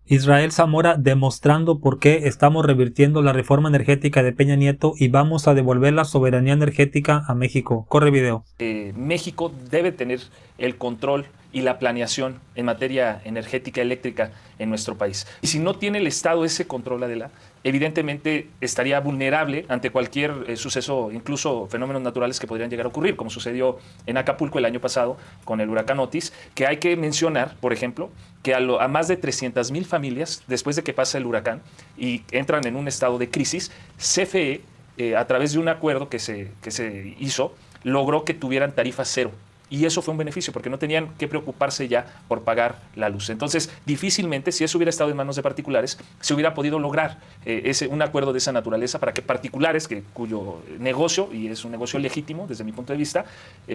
Israel Zamora demostrando por qué estamos revirtiendo la reforma energética de Peña Nieto y vamos a devolver la soberanía energética a México. Corre video. México debe tener el control y la planeación en materia energética eléctrica en nuestro país. Y si no tiene el Estado ese control, Adela, evidentemente estaría vulnerable ante cualquier suceso, incluso fenómenos naturales que podrían llegar a ocurrir, como sucedió en Acapulco el año pasado con el huracán Otis, que hay que mencionar, por ejemplo, que a más de 300,000 familias, después de que pasa el huracán y entran en un estado de crisis, CFE, a través de un acuerdo que se hizo, logró que tuvieran tarifa cero. Y eso fue un beneficio, porque no tenían que preocuparse ya por pagar la luz. Entonces, difícilmente, si eso hubiera estado en manos de particulares, se hubiera podido lograr un acuerdo de esa naturaleza para que particulares, cuyo negocio, y es un negocio legítimo desde mi punto de vista,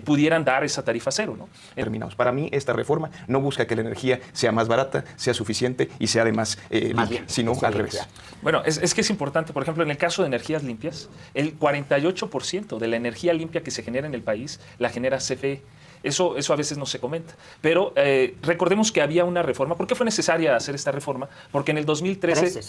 pudieran dar esa tarifa cero, ¿no? Terminamos. Para mí, esta reforma no busca que la energía sea más barata, sea suficiente y sea además limpia, sino al revés. Bueno, es que es importante, por ejemplo, en el caso de energías limpias, el 48% de la energía limpia que se genera en el país la genera CFE. Eso a veces no se comenta. Pero recordemos que había una reforma. ¿Por qué fue necesaria hacer esta reforma? Porque en el 2013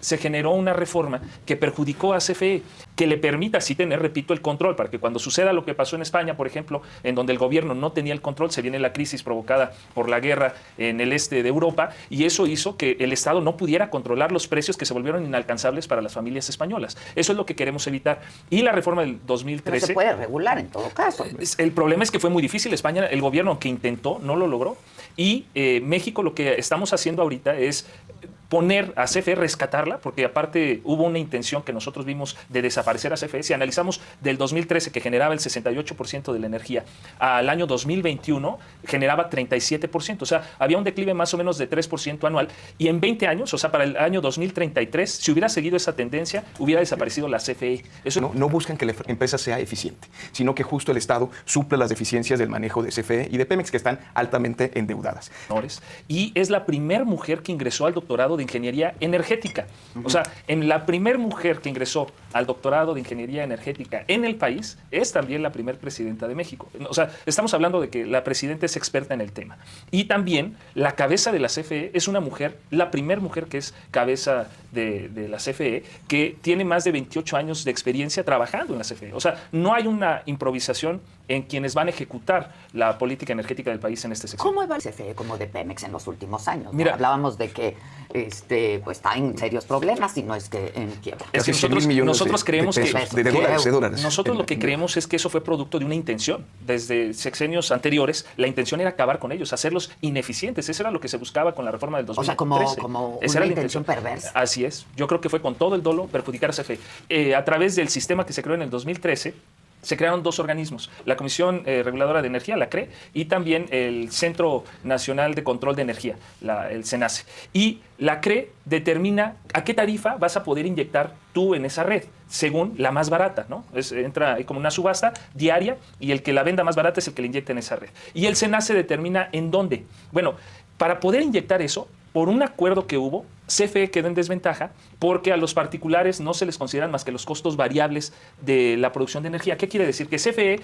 se generó una reforma que perjudicó a CFE, que le permita así tener, repito, el control, para que cuando suceda lo que pasó en España, por ejemplo, en donde el gobierno no tenía el control, se viene la crisis provocada por la guerra en el este de Europa, y eso hizo que el Estado no pudiera controlar los precios que se volvieron inalcanzables para las familias españolas. Eso es lo que queremos evitar. Y la reforma del 2013... Pero se puede regular en todo caso. El problema es que fue muy difícil. España, el gobierno que intentó, no lo logró. Y México, lo que estamos haciendo ahorita es poner a CFE, rescatarla, porque aparte hubo una intención que nosotros vimos de desaparecer a CFE. Si analizamos del 2013, que generaba el 68% de la energía, al año 2021 generaba 37%. O sea, había un declive más o menos de 3% anual. Y en 20 años, o sea, para el año 2033, si hubiera seguido esa tendencia, hubiera desaparecido la CFE. Eso... No buscan que la empresa sea eficiente, sino que justo el Estado suple las deficiencias del manejo de CFE y de Pemex, que están altamente endeudadas. Y es la primer mujer que ingresó al doctorado de ingeniería energética. O sea, en la primer mujer que ingresó al doctorado de ingeniería energética en el país es también la primer presidenta de México. O sea, estamos hablando de que la presidenta es experta en el tema. Y también la cabeza de la CFE es una mujer, la primer mujer que es cabeza de la CFE, que tiene más de 28 años de experiencia trabajando en la CFE. O sea, no hay una improvisación en quienes van a ejecutar la política energética del país en este sector. ¿Cómo va el CFE como de Pemex en los últimos años? Mira, hablábamos de que pues está en serios problemas y no es que en quiebra. Es que nosotros creemos de dólares. Nosotros lo que creemos es que eso fue producto de una intención. Desde sexenios anteriores, la intención era acabar con ellos, hacerlos ineficientes. Eso era lo que se buscaba con la reforma del 2013. O sea, como esa una era intención perversa. Así es. Yo creo que fue con todo el dolo perjudicar a CFE. A través del sistema que se creó en el 2013, se crearon dos organismos, la Comisión Reguladora de Energía, la CRE, y también el Centro Nacional de Control de Energía, el CENACE. Y la CRE determina a qué tarifa vas a poder inyectar tú en esa red, según la más barata, ¿no? Entra como una subasta diaria y el que la venda más barata es el que le inyecta en esa red. Y el CENACE determina en dónde. Bueno, para poder inyectar eso, por un acuerdo que hubo, CFE quedó en desventaja porque a los particulares no se les consideran más que los costos variables de la producción de energía. ¿Qué quiere decir? Que CFE,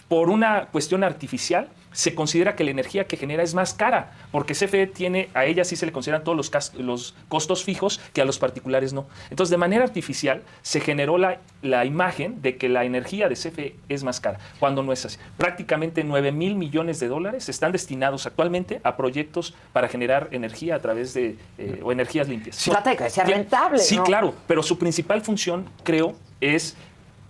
por una cuestión artificial, se considera que la energía que genera es más cara, porque CFE tiene, a ella sí se le consideran todos los costos fijos que a los particulares no. Entonces, de manera artificial, se generó la imagen de que la energía de CFE es más cara, cuando no es así. Prácticamente 9,000 millones de dólares están destinados actualmente a proyectos para generar energía a través de, o energías limpias. Se trata de que sea rentable, Sí, ¿no? claro, pero su principal función, creo, es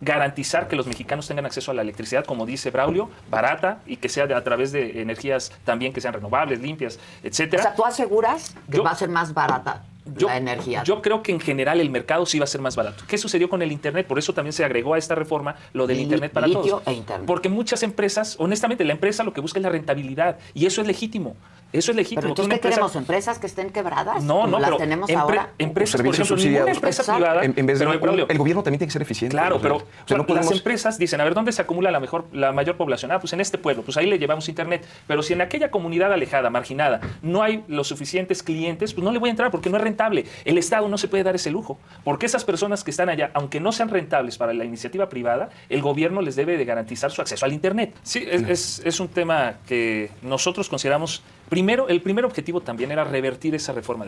garantizar que los mexicanos tengan acceso a la electricidad, como dice Braulio, barata y que sea a través de energías también que sean renovables, limpias, etcétera. O sea, ¿tú aseguras que va a ser más barata la energía? Yo creo que en general el mercado sí va a ser más barato. ¿Qué sucedió con el Internet? Por eso también se agregó a esta reforma lo del Internet para todos. Porque muchas empresas, honestamente, la empresa lo que busca es la rentabilidad y eso es legítimo. Eso es legítimo. ¿Pero entonces qué queremos? ¿Empresas que estén quebradas? No, las pero tenemos ahora. Empresas, por ejemplo, ninguna empresa privada. En vez de el gobierno también tiene que ser eficiente. Claro, pero o sea, no podemos... las empresas dicen, a ver, ¿dónde se acumula la mayor población? Pues en este pueblo, pues ahí le llevamos Internet. Pero si en aquella comunidad alejada, marginada, no hay los suficientes clientes, pues no le voy a entrar porque no es rentable. El Estado no se puede dar ese lujo, porque esas personas que están allá, aunque no sean rentables para la iniciativa privada, el gobierno les debe de garantizar su acceso al Internet. Sí, es un tema que nosotros consideramos Primero, el primer objetivo también era revertir esa reforma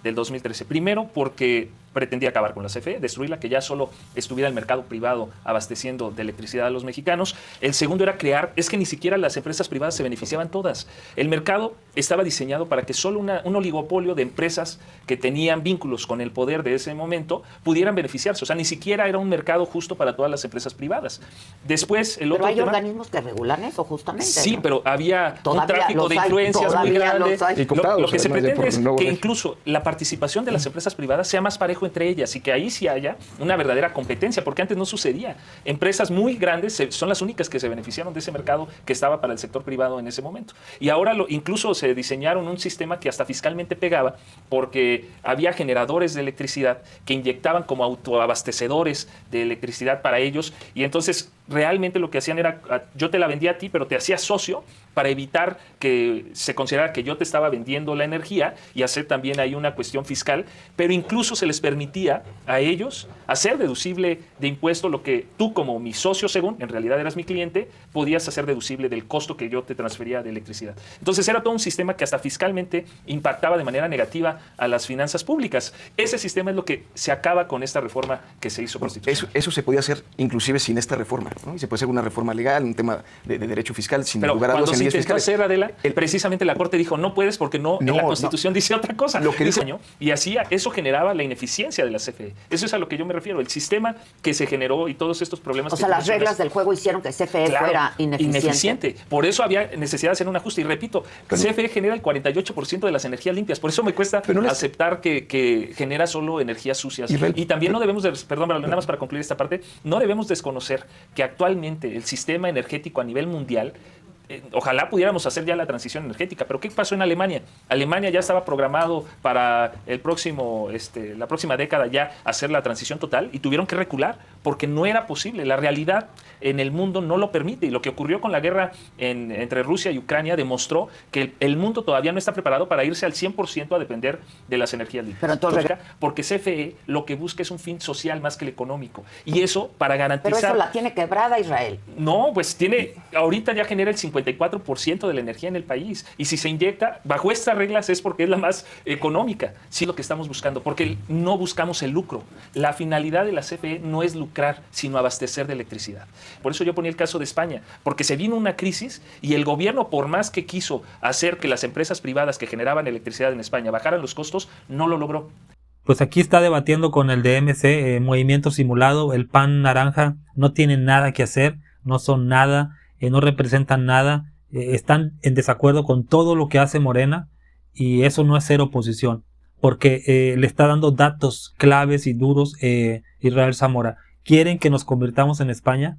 del 2013. Primero, porque pretendía acabar con la CFE, destruirla, que ya solo estuviera el mercado privado abasteciendo de electricidad a los mexicanos. El segundo era crear, es que ni siquiera las empresas privadas se beneficiaban todas. El mercado estaba diseñado para que solo un oligopolio de empresas que tenían vínculos con el poder de ese momento pudieran beneficiarse. O sea, ni siquiera era un mercado justo para todas las empresas privadas. Después, el pero otro hay tema, organismos que regulan eso, justamente. sí, ¿no? pero había Todavía un tráfico de los hay, influencias muy todavía grande. los hay. Y contados, Lo que se además de pretende por es nuevo que régimen. incluso la participación de las empresas privadas sea más parejo entre ellas y que ahí sí haya una verdadera competencia, porque antes no sucedía. Empresas muy grandes son las únicas que se beneficiaron de ese mercado que estaba para el sector privado en ese momento. Y ahora incluso se diseñaron un sistema que hasta fiscalmente pegaba, porque había generadores de electricidad que inyectaban como autoabastecedores de electricidad para ellos, y entonces realmente lo que hacían era, yo te la vendía a ti, pero te hacía socio para evitar que se considerara que yo te estaba vendiendo la energía y hacer también ahí una cuestión fiscal, pero incluso se les permitía a ellos hacer deducible de impuesto lo que tú como mi socio, según, en realidad eras mi cliente, podías hacer deducible del costo que yo te transfería de electricidad. Entonces era todo un sistema que hasta fiscalmente impactaba de manera negativa a las finanzas públicas. Ese sistema es lo que se acaba con esta reforma que se hizo constitucional. Eso se podía hacer inclusive sin esta reforma, ¿no? Y se puede hacer una reforma legal, un tema de derecho fiscal, sin Pero lugar a dudas, cuando en se leyes intentó fiscales. hacer, Adela, precisamente la Corte dijo, no puedes porque no, en la Constitución dice otra cosa. Lo que dice, y así eso generaba la ineficiencia de la CFE. Eso es a lo que yo me refiero. El sistema que se generó y todos estos problemas. O sea, las reglas del juego hicieron que CFE fuera ineficiente. Por eso había necesidad de hacer un ajuste. Y repito, CFE genera el 48% de las energías limpias. Por eso me cuesta aceptar que genera solo energías sucias. Y también no debemos, perdón, nada más para concluir esta parte, no debemos desconocer que actualmente el sistema energético a nivel mundial, ojalá pudiéramos hacer ya la transición energética, pero ¿qué pasó en Alemania? Alemania ya estaba programado para la próxima década ya hacer la transición total y tuvieron que recular porque no era posible. La realidad en el mundo no lo permite, y lo que ocurrió con la guerra entre Rusia y Ucrania demostró que el mundo todavía no está preparado para irse al 100% a depender de las energías limpias. Pero entonces, porque CFE lo que busca es un fin social más que el económico, y eso para garantizar... Pero eso la tiene quebrada Israel. No, pues ahorita ya genera el 54% de la energía en el país, y si se inyecta bajo estas reglas es porque es la más económica. Sí, lo que estamos buscando, porque no buscamos el lucro. La finalidad de la CFE no es lucrar, sino abastecer de electricidad. Por eso yo ponía el caso de España, porque se vino una crisis y el gobierno, por más que quiso hacer que las empresas privadas que generaban electricidad en España bajaran los costos, no lo logró. Pues aquí está debatiendo con el DMC, Movimiento Simulado, el PAN naranja, no tienen nada que hacer, no son nada, no representan nada, están en desacuerdo con todo lo que hace Morena, y eso no es ser oposición, porque le está dando datos claves y duros Israel Zamora. ¿Quieren que nos convirtamos en España?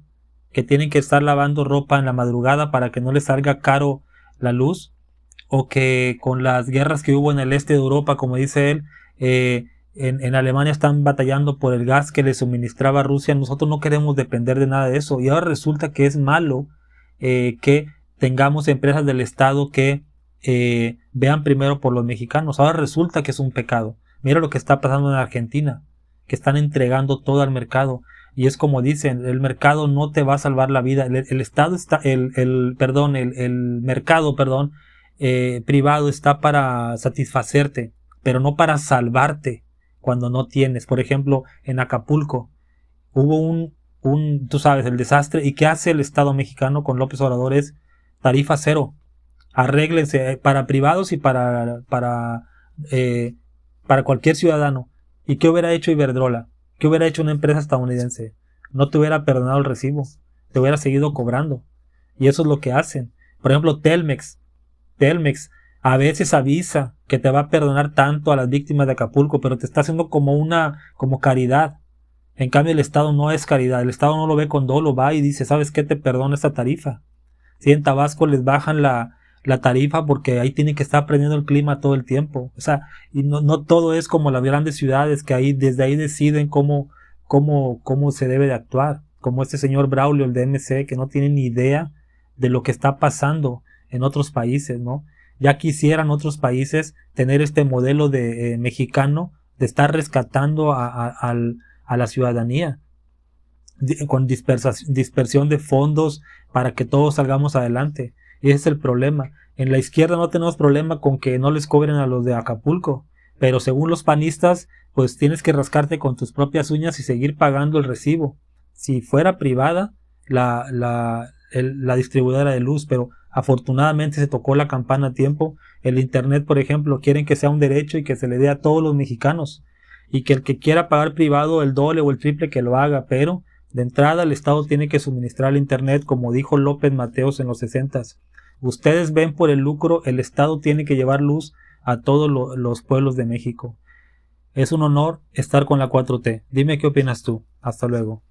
¿Que tienen que estar lavando ropa en la madrugada para que no les salga caro la luz? ¿O que con las guerras que hubo en el este de Europa, como dice él, en Alemania están batallando por el gas que le suministraba Rusia? Nosotros no queremos depender de nada de eso, y ahora resulta que es malo que tengamos empresas del Estado que vean primero por los mexicanos. Ahora resulta que es un pecado. Mira lo que está pasando en Argentina, que están entregando todo al mercado, y es como dicen, el mercado no te va a salvar la vida. El Estado está, el mercado, privado está para satisfacerte, pero no para salvarte cuando no tienes. Por ejemplo, en Acapulco hubo tú sabes, el desastre. ¿Y qué hace el Estado mexicano con López Obrador? Es tarifa cero. Arréglense para privados y para cualquier ciudadano. ¿Y qué hubiera hecho Iberdrola? ¿Qué hubiera hecho una empresa estadounidense? No te hubiera perdonado el recibo, te hubiera seguido cobrando. Y eso es lo que hacen. Por ejemplo, Telmex a veces avisa que te va a perdonar tanto a las víctimas de Acapulco, pero te está haciendo como caridad. En cambio, el Estado no es caridad. El Estado no lo ve con dolo, va y dice, ¿sabes qué? Te perdono esta tarifa. Si en Tabasco les bajan la tarifa porque ahí tienen que estar prendiendo el clima todo el tiempo. O sea, y no todo es como las grandes ciudades que desde ahí deciden cómo se debe de actuar. Como este señor Braulio, el DMC, que no tiene ni idea de lo que está pasando en otros países, ¿no? Ya quisieran otros países tener este modelo de mexicano de estar rescatando a la ciudadanía con dispersión de fondos para que todos salgamos adelante. Y ese es el problema. En la izquierda no tenemos problema con que no les cobren a los de Acapulco, pero según los panistas, pues tienes que rascarte con tus propias uñas y seguir pagando el recibo. Si fuera privada la distribuidora de luz, pero afortunadamente se tocó la campana a tiempo. El internet, por ejemplo, quieren que sea un derecho y que se le dé a todos los mexicanos, y que el que quiera pagar privado el doble o el triple que lo haga, pero de entrada el Estado tiene que suministrar el internet, como dijo López Mateos en los 60s. Ustedes ven por el lucro, el Estado tiene que llevar luz a todos los pueblos de México. Es un honor estar con la 4T. Dime qué opinas tú. Hasta luego.